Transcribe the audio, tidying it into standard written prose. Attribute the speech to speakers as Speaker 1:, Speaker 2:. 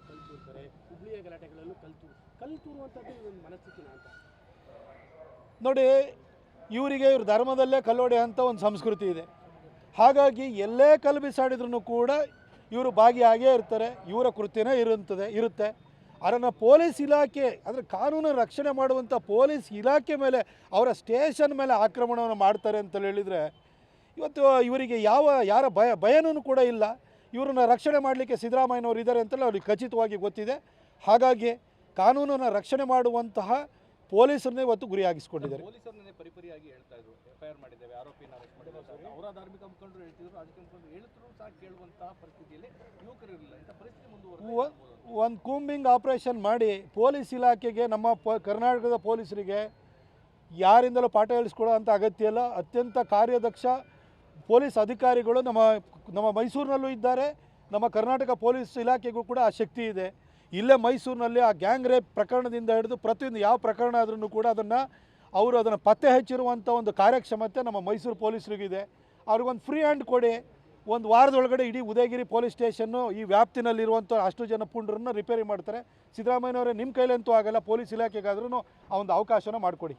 Speaker 1: ಕಲ್ತೂರ್ತಾರೆ, ಹುಬ್ಳಿಯ ಗಲಾಟೆಗಳಲ್ಲೂ ಕಲ್ತೂರುವಂಥದ್ದು ಇದೊಂದು ಮನಸ್ಥಿತಿನ ಅಂತ.
Speaker 2: ನೋಡಿ, ಇವ್ರ ಧರ್ಮದಲ್ಲೇ ಕಲ್ಲೊಡೆ ಅಂತ ಒಂದು ಸಂಸ್ಕೃತಿ ಇದೆ. ಹಾಗಾಗಿ ಎಲ್ಲೇ ಕಲ್ಲು ಬಿಸಾಡಿದ್ರೂ ಕೂಡ ಇವರು ಭಾಗಿಯಾಗೇ ಇರ್ತಾರೆ, ಇವರ ಕೃತ್ಯನೇ ಇರುತ್ತೆ. ಅದನ್ನು ಪೊಲೀಸ್ ಇಲಾಖೆ ಅಂದರೆ ಕಾನೂನು ರಕ್ಷಣೆ ಮಾಡುವಂಥ ಪೊಲೀಸ್ ಇಲಾಖೆ ಮೇಲೆ, ಅವರ ಸ್ಟೇಷನ್ ಮೇಲೆ ಆಕ್ರಮಣವನ್ನು ಮಾಡ್ತಾರೆ ಅಂತ ಹೇಳಿದರೆ ಇವತ್ತು ಇವರಿಗೆ ಯಾರ ಭಯನೂ ಕೂಡ ಇಲ್ಲ. ಇವರನ್ನು ರಕ್ಷಣೆ ಮಾಡಲಿಕ್ಕೆ ಸಿದ್ದರಾಮಯ್ಯನವರು ಇದ್ದಾರೆ ಅಂತಲೇ ಅವ್ರಿಗೆ ಖಚಿತವಾಗಿ ಗೊತ್ತಿದೆ. ಹಾಗಾಗಿ ಕಾನೂನನ್ನು ರಕ್ಷಣೆ ಮಾಡುವಂತಹ ಪೊಲೀಸರನ್ನೇ ಇವತ್ತು ಗುರಿಯಾಗಿಸ್ಕೊಂಡಿದ್ದಾರೆ.
Speaker 3: ಪೊಲೀಸರನ್ನೇ ಪರಿಪರಿಯಾಗಿ ಹೇಳ್ತಾ ಇದ್ರು, FIR ಮಾಡಿದ್ದೇವೆ, ಆರೋಪಿನ ಅರೆಸ್ಟ್ ಮಾಡಿದ್ದೇವೆ. ಅವರ ಧಾರ್ಮಿಕ ಮುಖಂಡರು ಹೇಳ್ತಿದ್ರು, ರಾಜಕೀಯ ಮುಖಂಡರು ಹೇಳಿದ್ರು ಸಹ ಕೇಳುವಂತಹ ಪರಿಸ್ಥಿತಿಯಲ್ಲಿ ಯುವಕರು ಇರಲಿಲ್ಲ. ಇಂಥ ಪರಿಸ್ಥಿತಿ ಮುಂದುವರೆದ
Speaker 2: ಒಂದು ಕೂಂಬಿಂಗ್ ಆಪರೇಷನ್ ಮಾಡಿ ಪೊಲೀಸ್ ಇಲಾಖೆಗೆ, ನಮ್ಮ ಕರ್ನಾಟಕದ ಪೊಲೀಸರಿಗೆ ಯಾರಿಂದಲೂ ಪಾಠ ಹೇಳಿಸ್ಕೊಳ್ಳೋ ಅಂಥ ಅಗತ್ಯ ಇಲ್ಲ. ಅತ್ಯಂತ ಕಾರ್ಯದಕ್ಷ ಪೊಲೀಸ್ ಅಧಿಕಾರಿಗಳು ನಮ್ಮ ಮೈಸೂರಿನಲ್ಲೂ ಇದ್ದಾರೆ. ನಮ್ಮ ಕರ್ನಾಟಕ ಪೊಲೀಸ್ ಇಲಾಖೆಗೂ ಕೂಡ ಆ ಶಕ್ತಿ ಇದೆ. ಇಲ್ಲೇ ಮೈಸೂರಿನಲ್ಲಿ ಆ ಗ್ಯಾಂಗ್ ರೇಪ್ ಪ್ರಕರಣದಿಂದ ಹಿಡಿದು ಪ್ರತಿಯೊಂದು ಯಾವ ಪ್ರಕರಣ ಆದ್ರೂ ಕೂಡ ಅದನ್ನು ಪತ್ತೆ ಹಚ್ಚಿರುವಂಥ ಒಂದು ಕಾರ್ಯಕ್ಷಮತೆ ನಮ್ಮ ಮೈಸೂರು ಪೊಲೀಸರಿಗಿದೆ. ಅವ್ರಿಗೊಂದು ಫ್ರೀ ಹ್ಯಾಂಡ್ ಕೊಡಿ, ಒಂದು ವಾರದೊಳಗಡೆ ಇಡೀ ಉದಯಗಿರಿ ಪೊಲೀಸ್ ಸ್ಟೇಷನ್ನು ಈ ವ್ಯಾಪ್ತಿನಲ್ಲಿರುವಂಥ ಅಷ್ಟು ಜನ ಪುಂಡ್ರನ್ನ ರಿಪೇರಿ ಮಾಡ್ತಾರೆ. ಸಿದ್ದರಾಮಯ್ಯನವರೇ, ನಿಮ್ಮ ಕೈಲಂತೂ ಆಗಲ್ಲ, ಪೊಲೀಸ್ ಇಲಾಖೆಗಾದ್ರೂ ಆ ಒಂದು ಅವಕಾಶನ ಮಾಡಿಕೊಡಿ.